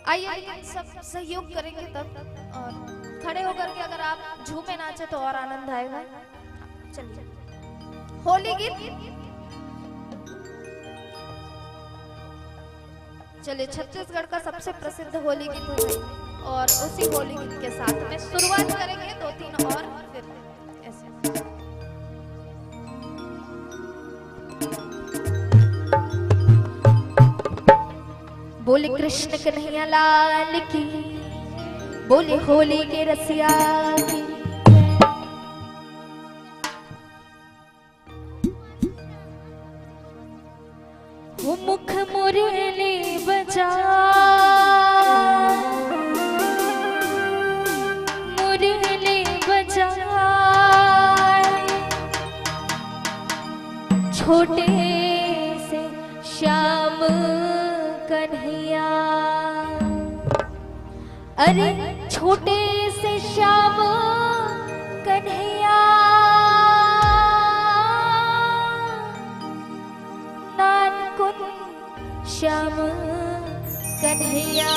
आइए सब सहयोग करेंगे तब, और खड़े होकर के अगर आप झूमे नाचे तो और आनंद आएगा। चलिए होली गीत, चलिए छत्तीसगढ़ का सबसे प्रसिद्ध होली गीत है, और उसी होली गीत के साथ में शुरुआत करेंगे 2-3 और फिर ऐसे। बोले कृष्ण कन्हैया लाल की, बोले होली के रसिया की। वो मुख मुरली बजा, मुरली बजा, छोटे से श्याम कन्हैया, अरे छोटे से श्याम कन्हैया, नानकुन श्याम कन्हैया।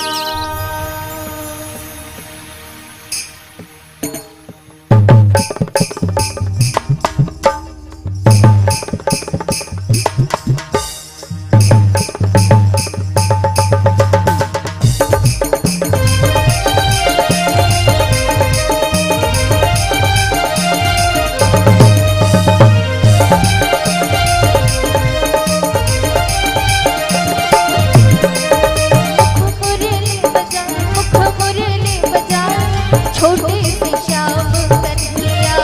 छोटे से श्याम कन्हैया,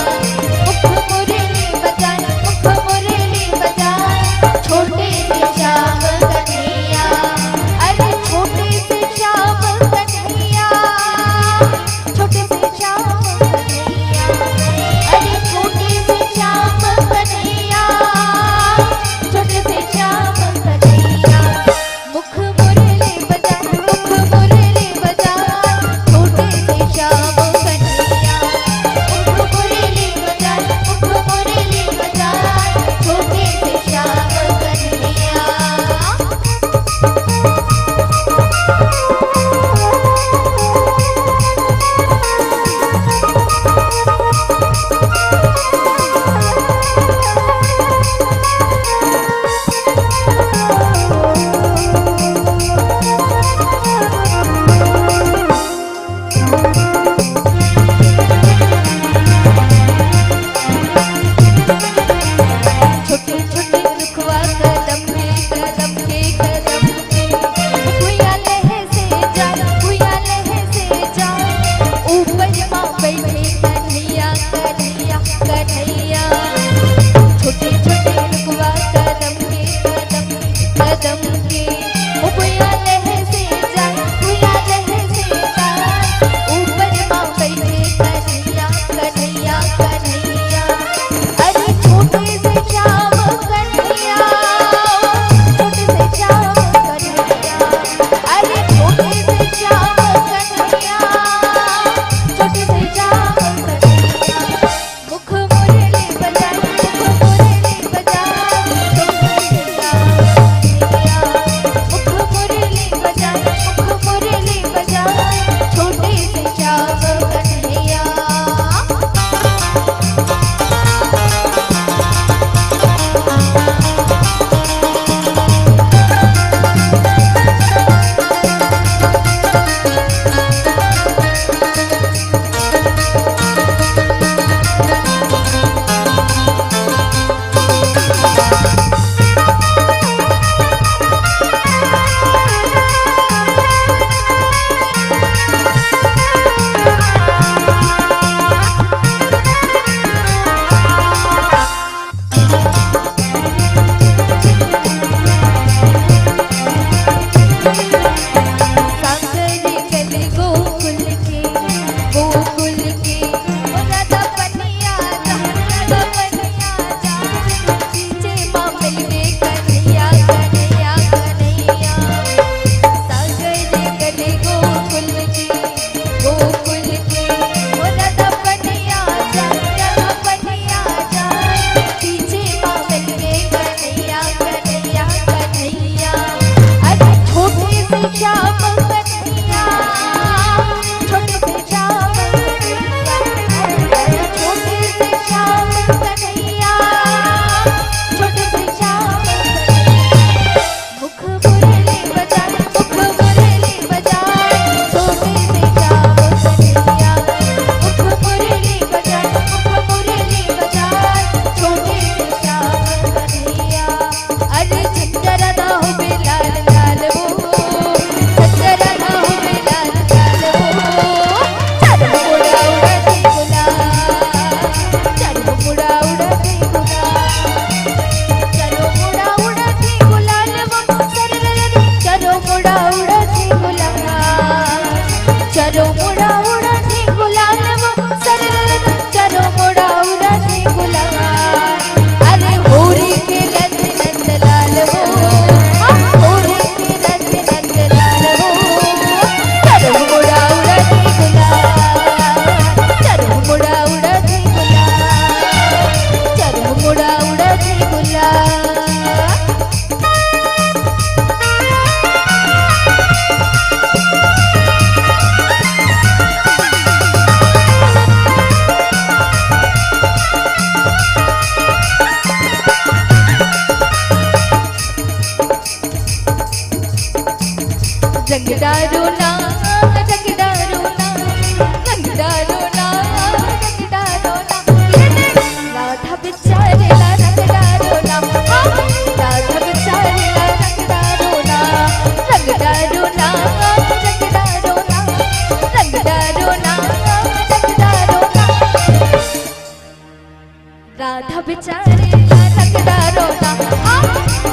राधा बिचारी ला रगड़ा रोना,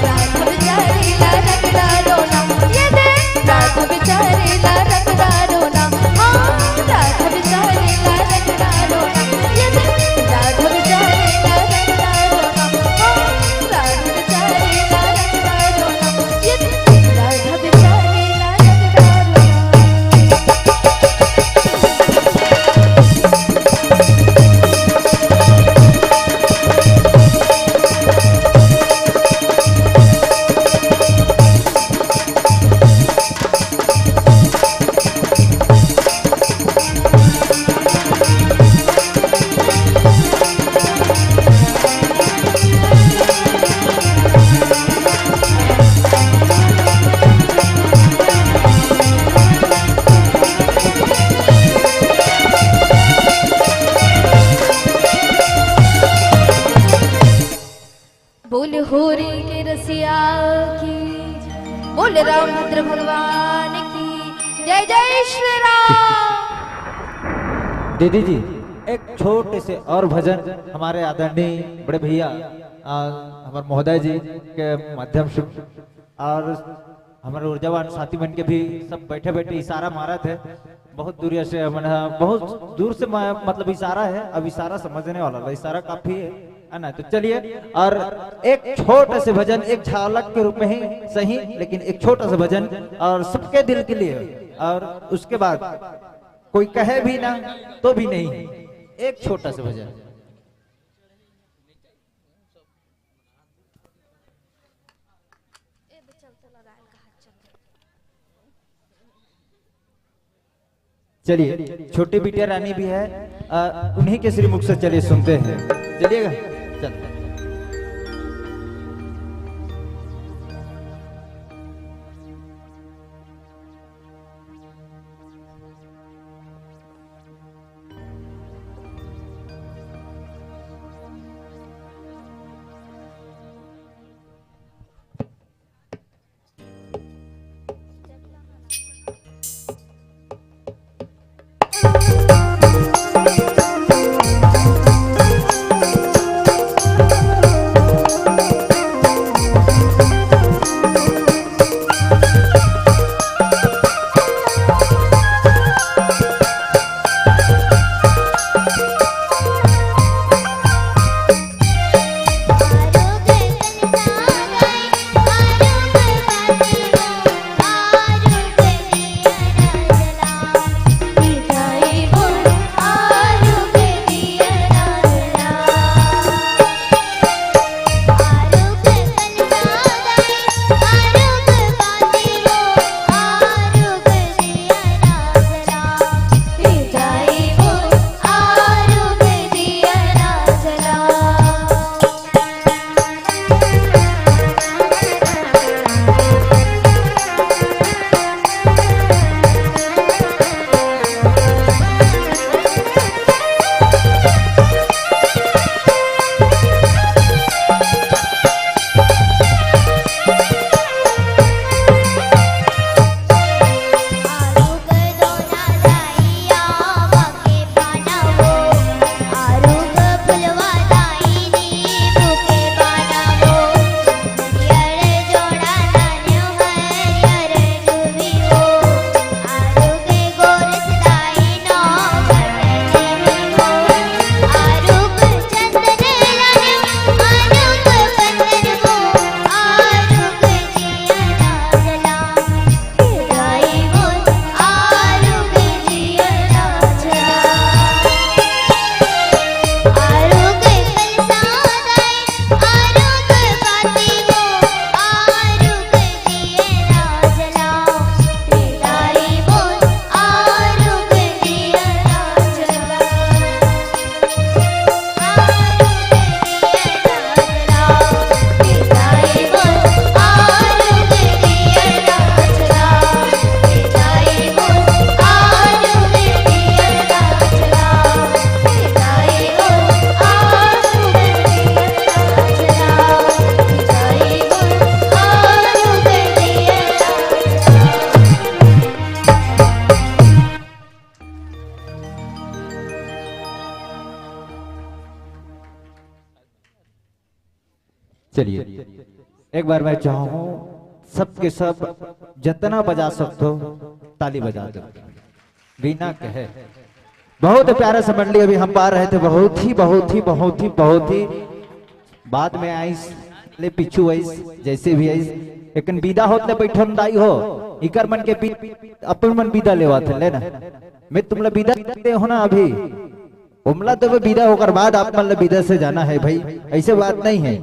राधा बिचारी ला रगड़ा रोना, ये देख राधा बिचारी ला रगड़ा रोना, राधा बिचारी ला रगड़ा रोना, ये देख राधा बिचारी ला रगड़ा रोना, राधा बिचारी ला रगड़ा रोना, ये देख राधा बिचारी ला रगड़ा रोना। बोल होरी के रसिया की, बोल रामभद्र भगवान की जय जय श्री राम। दीदी जी एक छोटे से और भजन हमारे आदरणीय बड़े भैया हमारे महोदय जी के माध्यम से और हमारे ऊर्जावान साथी बन के भी सब बैठे बैठे इशारा मारा थे। बहुत दूर से बहुत दूर से मतलब इशारा है, अब इशारा समझने वाला इशारा काफी है ना। तो चलिए और एक छोटे से भजन, एक झलक के रूप में ही सही, लेकिन एक छोटा सा भजन और सबके दिल के लिए, और उसके बाद कोई कहे भी ना तो भी नहीं, एक छोटा सा भजन। चलिए छोटी बिटिया रानी भी है, उन्हीं के श्रीमुख से चलिए सुनते हैं। चलिएगा चल। चलिए एक बार मैं चाहूँ सबके सब जितना बजा सकते हो ताली बजा दो बिना कहे। बहुत प्यारा सा मंडली अभी हम पा रहे थे, बहुत ही बाद में आई ले पिछू आई जैसे भी आई, लेकिन विदा होते बैठन दाई हो इकर मन के अपन मन विदा लेवा थे लेना मैं तुमला विदा दे हो ना अभी उमला तो विदा होकर बाद आप मन विदा से जाना है भाई, ऐसे बात नहीं है।